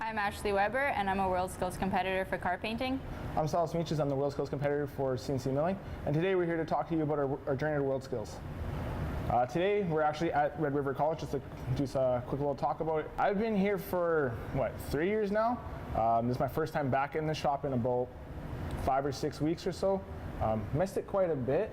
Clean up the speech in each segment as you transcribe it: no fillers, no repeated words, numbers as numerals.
I'm Ashley Weber, and I'm a World Skills competitor for car painting. I'm Silas Meeches. I'm the World Skills competitor for CNC Milling, and today we're here to talk to you about our journey to World Skills. Today we're actually at Red River College just to do a quick little talk about it. I've been here for, 3 years now? This is my first time back in the shop in about 5 or 6 weeks or so. Missed it quite a bit.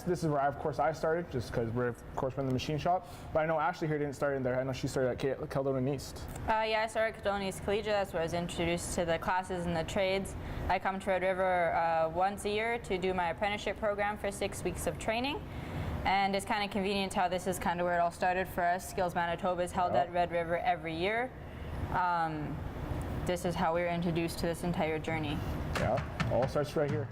This is where, of course, I started, just because we're, of course, in the machine shop. But I know Ashley here didn't start in there. I know she started at Caledonia East. Yeah, I started at Caledonia East Collegiate. That's where I was introduced to the classes and the trades. I come to Red River once a year to do my apprenticeship program for 6 weeks of training. And it's kind of convenient how this is kind of where it all started for us. Skills Manitoba is held at Red River every year. This is how we were introduced to this entire journey. Yeah, all starts right here.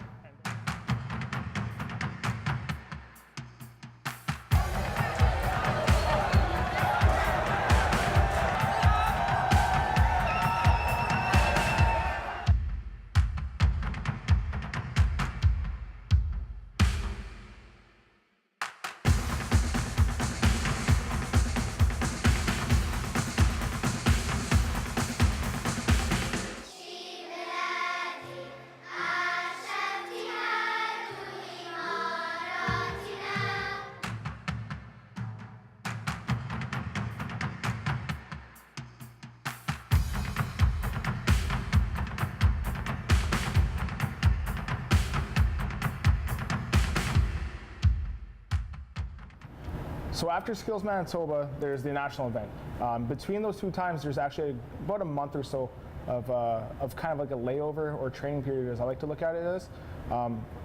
So after Skills Manitoba, there's the national event. Between those two times, there's actually about a month or so of kind of like a layover or training period, as I like to look at it as.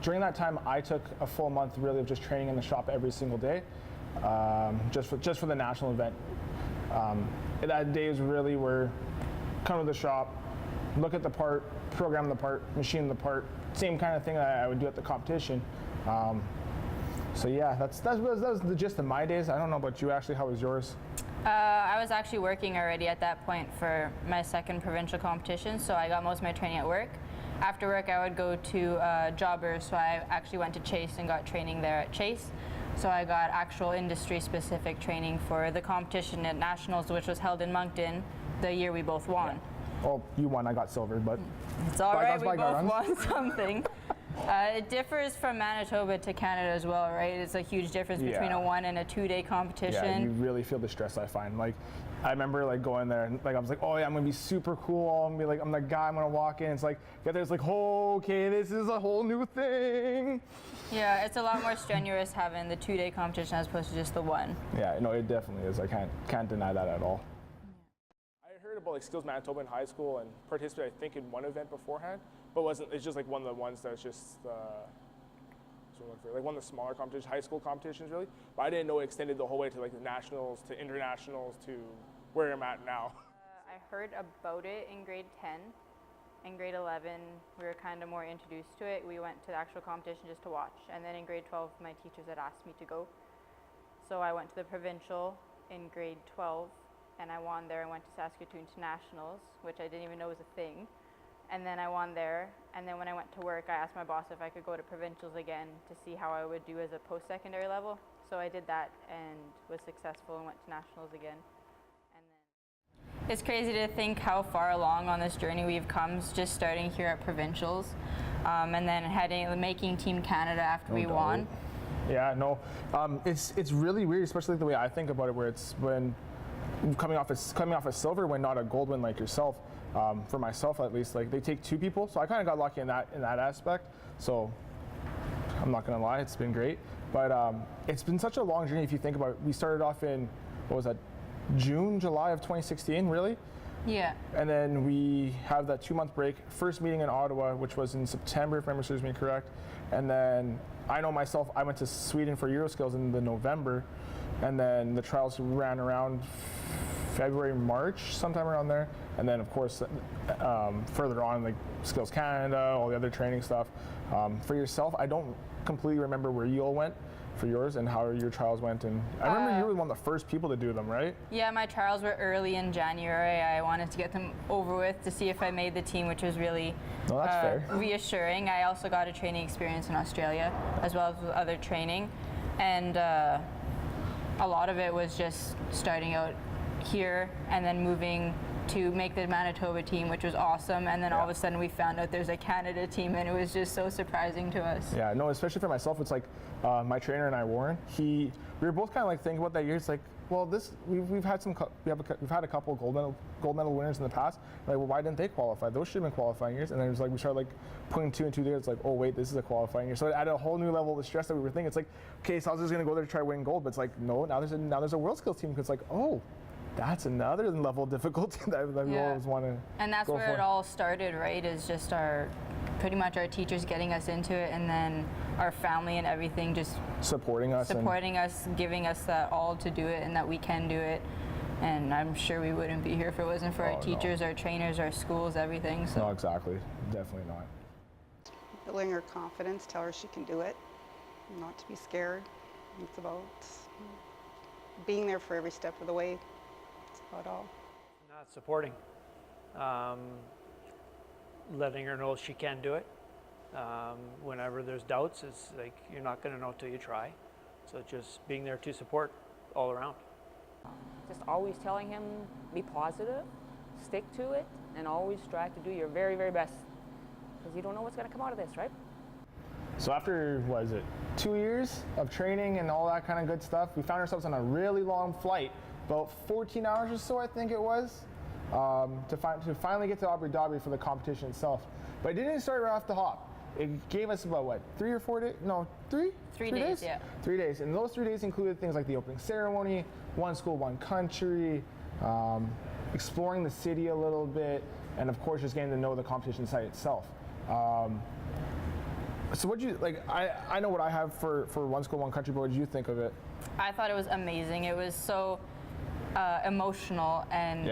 During that time, I took a full month really of just training in the shop every single day, just for the national event. That days really were come to the shop, look at the part, program the part, machine the part, same kind of thing that I would do at the competition. So yeah, that was the gist of my days. I don't know about you, Ashley. How was yours? I was actually working already at that point for my second provincial competition, so I got most of my training at work. After work, I would go to Jobbers, so I actually went to Chase and got training there at Chase. So I got actual industry-specific training for the competition at Nationals, which was held in Moncton the year we both won. Yeah. Well, you won, I got silver, but it's all right, we both won something. It differs from Manitoba to Canada as well, right? It's a huge difference between a 1 and a 2-day competition. Yeah, you really feel the stress, I find. Like, I remember like going there and like I was like, oh yeah, I'm gonna be super cool. I'm gonna be like, I'm the guy. I'm gonna walk in. It's like, get there, it's like, oh, okay, this is a whole new thing. Yeah, it's a lot more strenuous having the 2-day competition as opposed to just the 1. Yeah, no, it definitely is. I can't deny that at all. I heard about like Skills Manitoba in high school and participated, I think, in one event beforehand. But it's just like one of the ones that's just like one of the smaller competitions, high school competitions really. But I didn't know it extended the whole way to like the nationals, to internationals, to where I'm at now. I heard about it in grade 10. In grade 11, we were kind of more introduced to it. We went to the actual competition just to watch. And then in grade 12, my teachers had asked me to go. So I went to the provincial in grade 12, and I won there and went to Saskatoon to nationals, which I didn't even know was a thing. And then I won there, and then when I went to work, I asked my boss if I could go to provincials again to see how I would do as a post-secondary level. So I did that and was successful and went to nationals again. And then it's crazy to think how far along on this journey we've come, just starting here at provincials, and then making Team Canada after we won. Yeah, no, it's really weird, especially the way I think about it, where it's when coming off a silver win, not a gold win like yourself. For myself at least, like they take 2 people, so I kind of got lucky in that aspect. So I'm not gonna lie, it's been great, but it's been such a long journey if you think about it. We started off in, what was that, July of 2016, really? Yeah. And then we have that 2-month break. First meeting in Ottawa, which was in September, if memory serves me correct. And then I know myself, I went to Sweden for Euroskills in the November, and then the trials ran around February, March, sometime around there. And then, of course, further on, like Skills Canada, all the other training stuff. For yourself, I don't completely remember where you all went for yours and how your trials went. And I remember you were one of the first people to do them, right? Yeah, my trials were early in January. I wanted to get them over with to see if I made the team, which was really reassuring. I also got a training experience in Australia, as well as with other training. And a lot of it was just starting out here and then moving to make the Manitoba team, which was awesome. And then all of a sudden we found out there's a Canada team, and it was just so surprising to us. Yeah, no, especially for myself, it's like my trainer and I, Warren, we were both kind of like thinking about that year. It's like, well, we've had a couple of gold medal winners in the past. Like, well, why didn't they qualify? Those should have been qualifying years. And then it was like we started like putting 2 and 2 together. It's like, oh wait, this is a qualifying year. So it added a whole new level of stress that we were thinking. It's like, okay, so I was just gonna go there to try to win gold, but it's like, no, now there's a world skills team. Because it's like, oh, that's another level of difficulty that we always want to. And that's go where for. it all started, right? Is just pretty much our teachers getting us into it, and then our family and everything just supporting us, giving us that all to do it, and that we can do it. And I'm sure we wouldn't be here if it wasn't for our teachers, our trainers, our schools, everything. So. No, exactly. Definitely not. Building her confidence, tell her she can do it, not to be scared. It's about being there for every step of the way. That's about all. Not supporting. Letting her know she can do it. Whenever there's doubts, it's like you're not going to know till you try. So just being there to support all around. Just always telling him, be positive, stick to it, and always strive to do your very, very best. Because you don't know what's going to come out of this, right? So after, 2 years of training and all that kind of good stuff, we found ourselves on a really long flight, about 14 hours or so, I think it was, to finally get to Abu Dhabi for the competition itself. But it didn't start right off the hop. It gave us about 3 or 4 days? No, 3? 3 days, yeah. 3 days, and those 3 days included things like the opening ceremony, one school, one country, exploring the city a little bit, and of course just getting to know the competition site itself. So what do you, I know what I have for one school, one country, but what did you think of it? I thought it was amazing. It was so emotional, and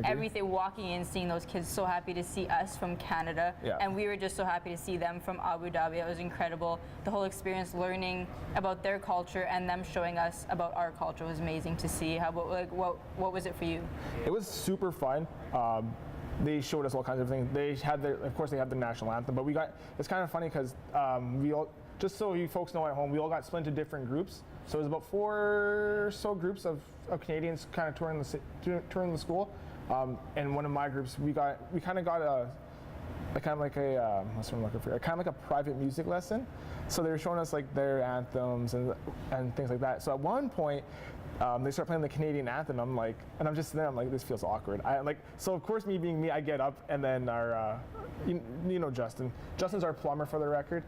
everything, walking in, seeing those kids so happy to see us from Canada, and we were just so happy to see them from Abu Dhabi. It was incredible. The whole experience, learning about their culture and them showing us about our culture, was amazing to see. How about, what was it for you? It was super fun. They showed us all kinds of things. They had of course they had the national anthem, but it's kind of funny because we all, just so you folks know at home, we all got split into different groups. So it was about 4 or so groups of Canadians kind of touring the school. And one of my groups, we kind of got what's what I'm looking for? Kind of like a private music lesson. So they were showing us like their anthems and things like that. So at one point, they start playing the Canadian anthem. I'm just there. I'm like, this feels awkward. So of course, me being me, I get up, and then our, Justin. Justin's our plumber, for the record.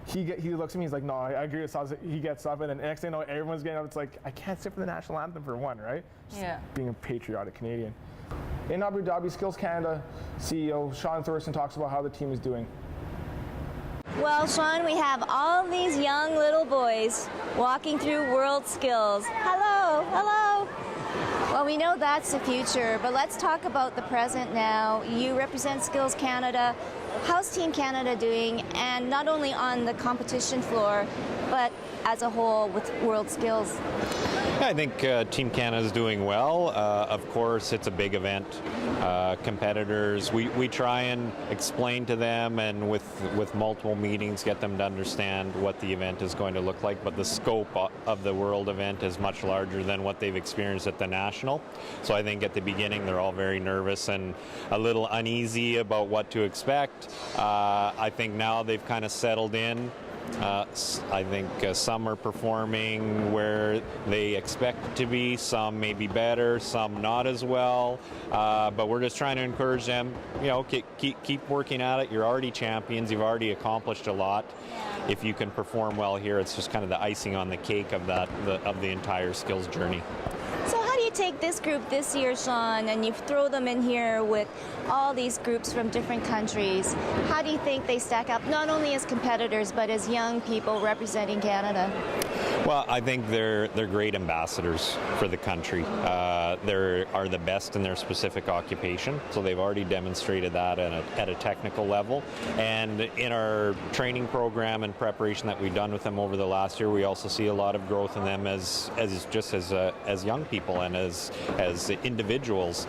He looks at me. He's like, no, I agree with Silas. He gets up, and then next thing I know, everyone's getting up. It's like, I can't sit for the national anthem for one, right? Just being a patriotic Canadian. In Abu Dhabi, Skills Canada CEO Sean Thurston talks about how the team is doing. Well, Sean, we have all these young little boys walking through World Skills. Hello, hello. Well, we know that's the future, but let's talk about the present now. You represent Skills Canada. How's Team Canada doing? And not only on the competition floor, but as a whole with World Skills? I think Team Canada is doing well. Of course, it's a big event. Competitors, we try and explain to them, and with multiple meetings, get them to understand what the event is going to look like. But the scope of the World event is much larger than what they've experienced at the National. So I think at the beginning, they're all very nervous and a little uneasy about what to expect. I think now they've kind of settled in. I think some are performing where they expect to be, some may be better, some not as well, but we're just trying to encourage them, keep working at it. You're already champions, you've already accomplished a lot. If you can perform well here, it's just kind of the icing on the cake of the entire skills journey. So how do you take this group this year, Sean, and you throw them in here with all these groups from different countries? How do you think they stack up, not only as competitors, but as young people representing Canada? Well, I think they're great ambassadors for the country. They are the best in their specific occupation, so they've already demonstrated that at a technical level. And in our training program and preparation that we've done with them over the last year, we also see a lot of growth in them as young people and as individuals,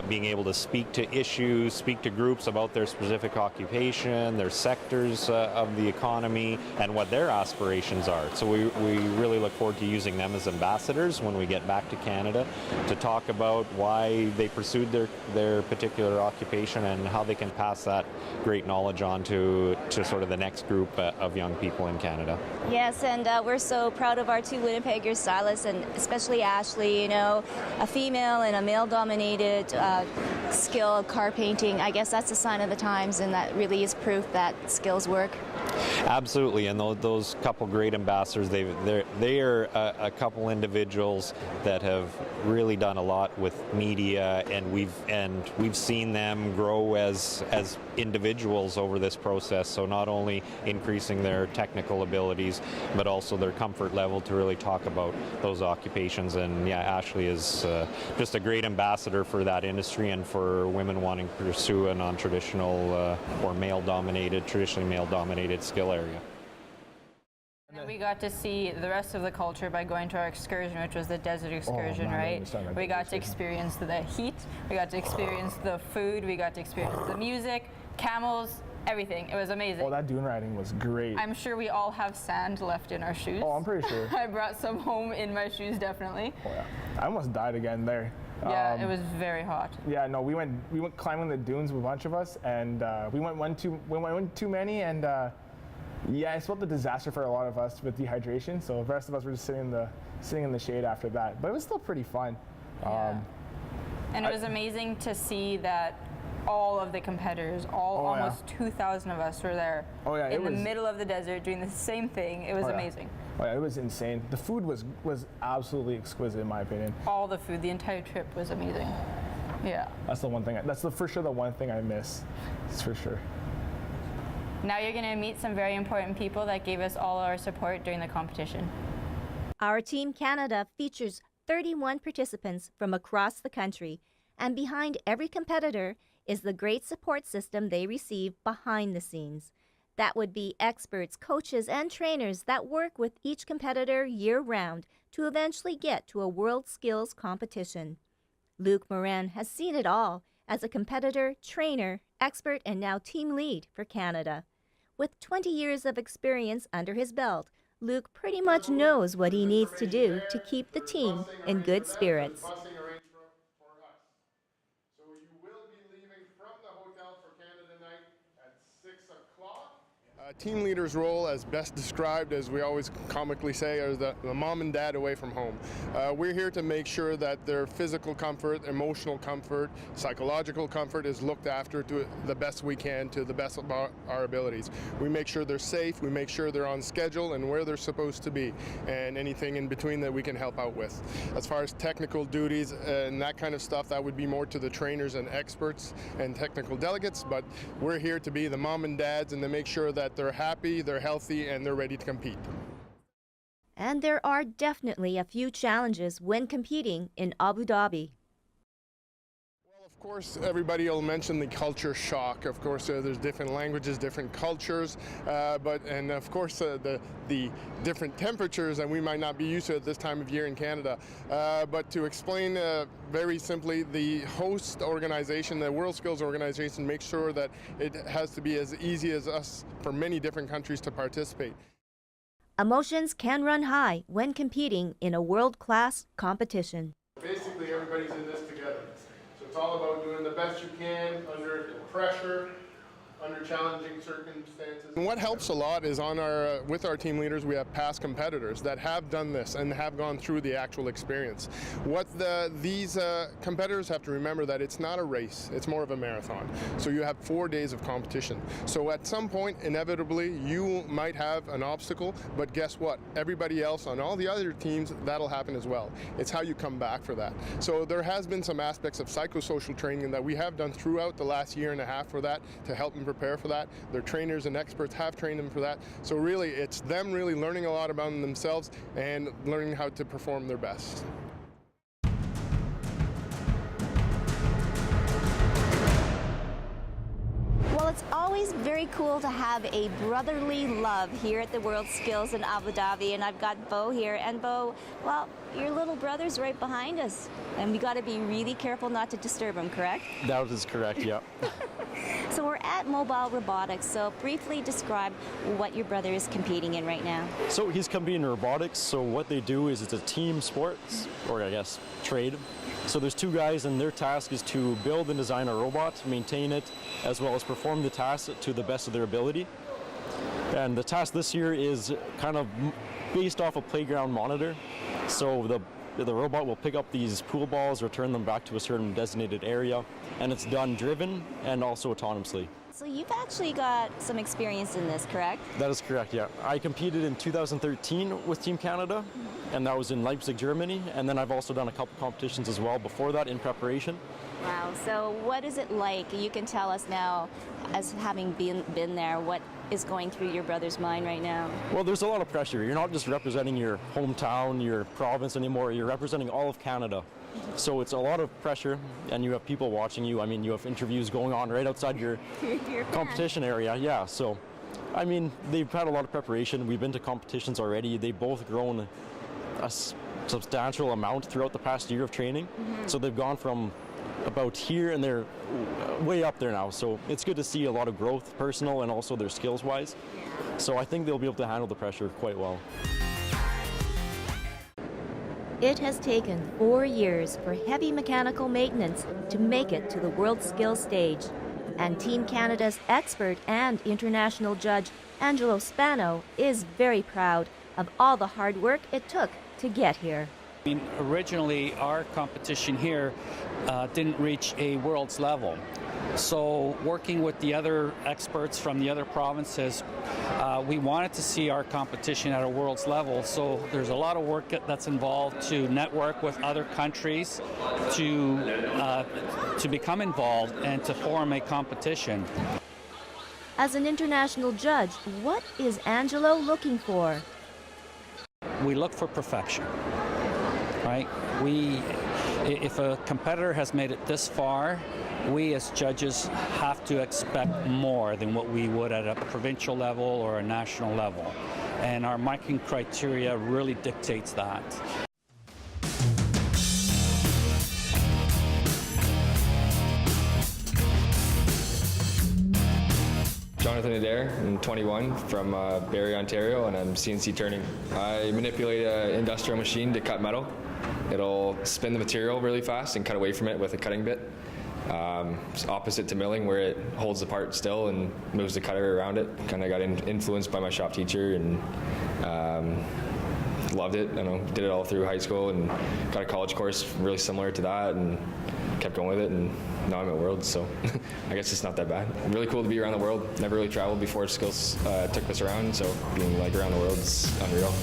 being able to speak to issues, speak to groups about their specific occupation, their sectors of the economy, and what their aspirations are. So we really really look forward to using them as ambassadors when we get back to Canada to talk about why they pursued their particular occupation and how they can pass that great knowledge on to sort of the next group of young people in Canada. Yes, and we're so proud of our two Winnipeggers, Silas and especially Ashley. You know, a female in a male-dominated skill of car painting. I guess that's a sign of the times, and that really is proof that skills work. Absolutely, and those couple great ambassadors, they are a couple individuals that have really done a lot with media, and we've seen them grow as individuals over this process. So not only increasing their technical abilities, but also their comfort level to really talk about those occupations. And yeah, Ashley is just a great ambassador for that industry and for women wanting to pursue a non-traditional or traditionally male-dominated skill area. And we got to see the rest of the culture by going to our excursion, which was the desert excursion, right? We got to experience the heat, we got to experience the food, we got to experience the music, camels, everything. It was amazing. Oh, that dune riding was great. I'm sure we all have sand left in our shoes. Oh, I'm pretty sure. I brought some home in my shoes, definitely. Oh yeah, I almost died again there. Yeah, it was very hot. Yeah, no, we went climbing the dunes with a bunch of us, and we went one too many, and yeah, it's about the disaster for a lot of us with dehydration. So the rest of us were just sitting in the shade after that, but it was still pretty fun. Yeah. And it was amazing to see that all of the competitors, almost 2,000 of us were there in the middle of the desert doing the same thing. It was amazing. Oh yeah, it was insane. The food was absolutely exquisite in my opinion. All the food, the entire trip was amazing. Yeah. That's the one thing. That's for sure the one thing I miss. It's for sure. Now you're going to meet some very important people that gave us all our support during the competition. Our Team Canada features 31 participants from across the country, and behind every competitor is the great support system they receive behind the scenes. That would be experts, coaches, and trainers that work with each competitor year-round to eventually get to a World Skills competition. Luc Morin has seen it all as a competitor, trainer, expert, and now team lead for Canada. With 20 years of experience under his belt, Luc pretty much knows what he needs to do to keep the team in good spirits. So you will be leaving from the hotel for Canada night at 6 o'clock. Team leader's role, as best described, as we always comically say, are the mom and dad away from home. We're here to make sure that their physical comfort, emotional comfort, psychological comfort is looked after to the best we can, to the best of our abilities. We make sure they're safe, we make sure they're on schedule and where they're supposed to be, and anything in between that we can help out with. As far as technical duties and that kind of stuff, that would be more to the trainers and experts and technical delegates, but we're here to be the mom and dads and to make sure that they're happy, they're healthy, and they're ready to compete. And there are definitely a few challenges when competing in Abu Dhabi. Well, of course, everybody will mention the culture shock. Of course, there's different languages, different cultures, and of course the different temperatures that we might not be used to at this time of year in Canada. But to explain very simply, the host organization, the World Skills organization, makes sure that it has to be as easy as us for many different countries to participate. Emotions can run high when competing in a world-class competition. Basically, everybody's in this together. So it's all about doing the best you can under pressure, under challenging circumstances. And what helps a lot is with our team leaders, we have past competitors that have done this and have gone through the actual experience. What these competitors have to remember that it's not a race, it's more of a marathon. So you have 4 days of competition. So at some point, inevitably, you might have an obstacle, but guess what? Everybody else on all the other teams, that'll happen as well. It's how you come back for that. So there has been some aspects of psychosocial training that we have done throughout the last year and a half for that to help them prepare for that. Their trainers and experts have trained them for that. So really, it's them really learning a lot about themselves and learning how to perform their best. Well, it's always very very cool to have a brotherly love here at the World Skills in Abu Dhabi, and I've got Bo here. And Bo, well, your little brother's right behind us, and we got to be really careful not to disturb him, correct? That is correct, yeah. So we're at Mobile Robotics, so briefly describe what your brother is competing in right now. So he's competing in robotics, so what they do is it's a team sport, or I guess trade. So there's two guys and their task is to build and design a robot, maintain it, as well as perform the task to the best of their ability. And the task this year is kind of based off a playground monitor. So the robot will pick up these pool balls, return them back to a certain designated area, and it's done driven and also autonomously. So you've actually got some experience in this, correct? That is correct, yeah. I competed in 2013 with Team Canada, and that was in Leipzig, Germany, and then I've also done a couple competitions as well before that in preparation. Wow, so what is it like? You can tell us now, as having been there, what is going through your brother's mind right now? Well, there's a lot of pressure. You're not just representing your hometown, your province anymore, you're representing all of Canada. So it's a lot of pressure, and you have people watching you. I mean, you have interviews going on right outside your competition area. Yeah, so, I mean, they've had a lot of preparation. We've been to competitions already. They've both grown a substantial amount throughout the past year of training. So they've gone from about here and they're way up there now. So it's good to see a lot of growth, personal and also their skills-wise. So I think they'll be able to handle the pressure quite well. It has taken 4 years for heavy mechanical maintenance to make it to the World Skills stage. And Team Canada's expert and international judge, Angelo Spano, is very proud of all the hard work it took to get here. I mean, originally, our competition here didn't reach a world's level. So working with the other experts from the other provinces, we wanted to see our competition at a world's level. So there's a lot of work that's involved to network with other countries to become involved and to form a competition. As an international judge, what is Angelo looking for? We look for perfection, right? If a competitor has made it this far, we as judges have to expect more than what we would at a provincial level or a national level. And our marking criteria really dictates that. Jonathan Adair, I'm 21 from Barrie, Ontario, and I'm CNC turning. I manipulate an industrial machine to cut metal. It'll spin the material really fast and cut away from it with a cutting bit. It's opposite to milling, where it holds the part still and moves the cutter around it. Kind of got influenced by my shop teacher and loved it. Did it all through high school and got a college course really similar to that and kept going with it, and now I'm at Worlds, so I guess it's not that bad. Really cool to be around the world. Never really traveled before Skills took us around, so being around the world is unreal.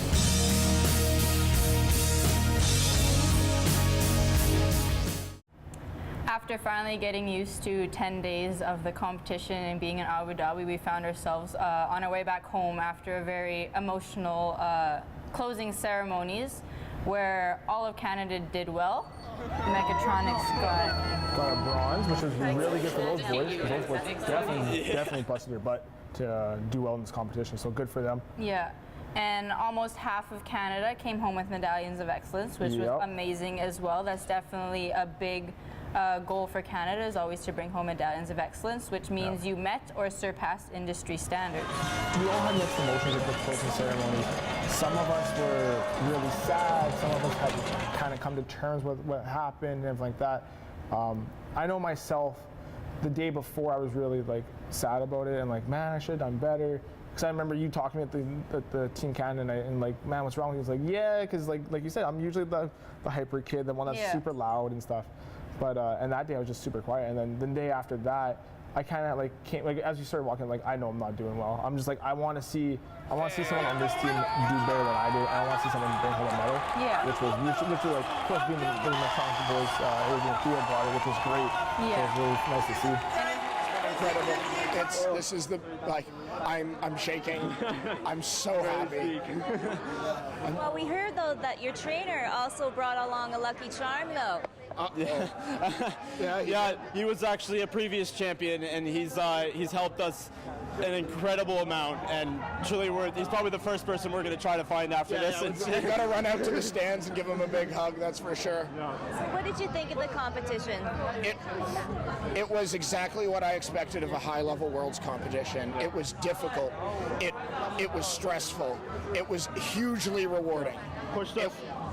After finally getting used to 10 days of the competition and being in Abu Dhabi, we found ourselves on our way back home after a very emotional closing ceremonies where all of Canada did well. Mechatronics got a bronze, which was really good for those boys, because those boys definitely busted their butt to do well in this competition, so good for them. Yeah. And almost half of Canada came home with medallions of excellence, which was amazing as well. That's definitely a big goal for Canada, is always to bring home medallions of excellence, which means you met or surpassed industry standards. We all had mixed emotions at the closing ceremony. Some of us were really sad, some of us had to kind of come to terms with what happened and everything like that. I know myself, the day before I was really sad about it and man, I should have done better. Because I remember you talking to me at the Team Canada night and man, what's wrong? He was like, yeah, because like you said, I'm usually the hyper kid, the one that's super loud and stuff. But and that day I was just super quiet. And then the day after that, I kind of came as you started walking, I know I'm not doing well. I'm just I want to see someone on this team do better than I do. I want to see someone bring home a medal. Yeah. Which was of course being the Mechatronics boys, Adrian Theo brought it, which was great. Yeah. So it was really nice to see. Incredible. This is I'm shaking. I'm so happy. Well, we heard though that your trainer also brought along a lucky charm though. Yeah, he was actually a previous champion, and he's helped us an incredible amount, and truly he's probably the first person we're going to try to find after this. We've got to run out to the stands and give him a big hug, that's for sure. What did you think of the competition? It was exactly what I expected of a high-level worlds competition. It was difficult. It was stressful. It was hugely rewarding.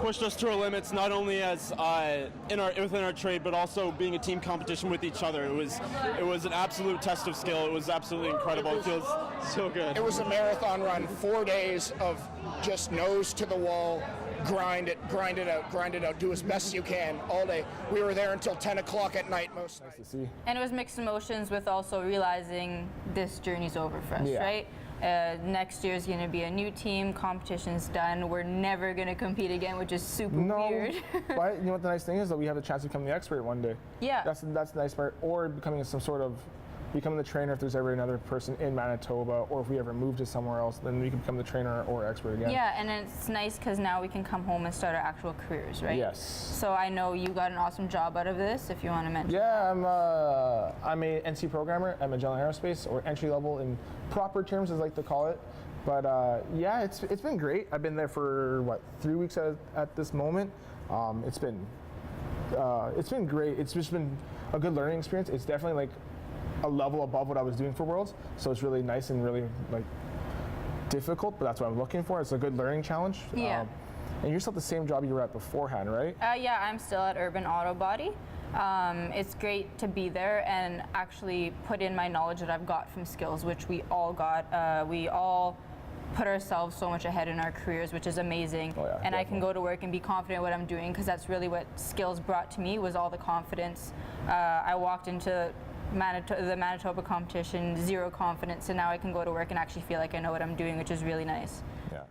Pushed us to our limits, not only as within our trade, but also being a team competition with each other. It was an absolute test of skill. It was absolutely incredible. It feels so good. It was a marathon run, 4 days of just nose to the wall, grind it out, do as best you can all day. We were there until 10 o'clock at night most nights. Nice to see. And it was mixed emotions with also realizing this journey's over for us, Yeah. right? Next year's going to be a new team. Competition's done. We're never going to compete again, which is super weird. But you know what the nice thing is, that we have the chance to become the expert one day. Yeah. That's the nice part. Or becoming the trainer if there's ever another person in Manitoba, or if we ever move to somewhere else, then we can become the trainer or expert again. Yeah, and it's nice because now we can come home and start our actual careers, right? Yes. So I know you got an awesome job out of this, if you want to mention. Yeah, I'm a NC programmer at Magellan Aerospace, or entry level in proper terms, as I like to call it. But yeah, it's been great. I've been there for 3 weeks at this moment. It's been great. It's just been a good learning experience. It's definitely like a level above what I was doing for Worlds, so it's really nice and really difficult, but that's what I'm looking for. It's a good learning challenge. Yeah. And you're still at the same job you were at beforehand, right? Yeah, I'm still at Urban Auto Body. It's great to be there and actually put in my knowledge that I've got from skills, which we all got. We all put ourselves so much ahead in our careers, which is amazing. Oh, yeah, and definitely. I can go to work and be confident in what I'm doing, because that's really what skills brought to me, was all the confidence. I walked into the Manitoba competition, zero confidence, and now I can go to work and actually feel like I know what I'm doing, which is really nice. Yeah.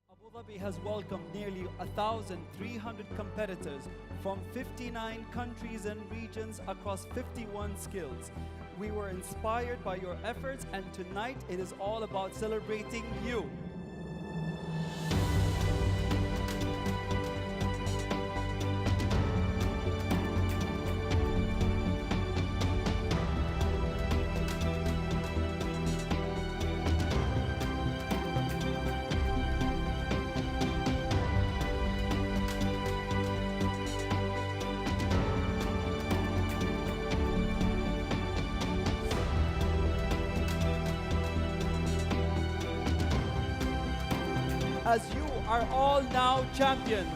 Abu Dhabi has welcomed nearly 1,300 competitors from 59 countries and regions across 51 skills. We were inspired by your efforts, and tonight it is all about celebrating you. As you are all now champions,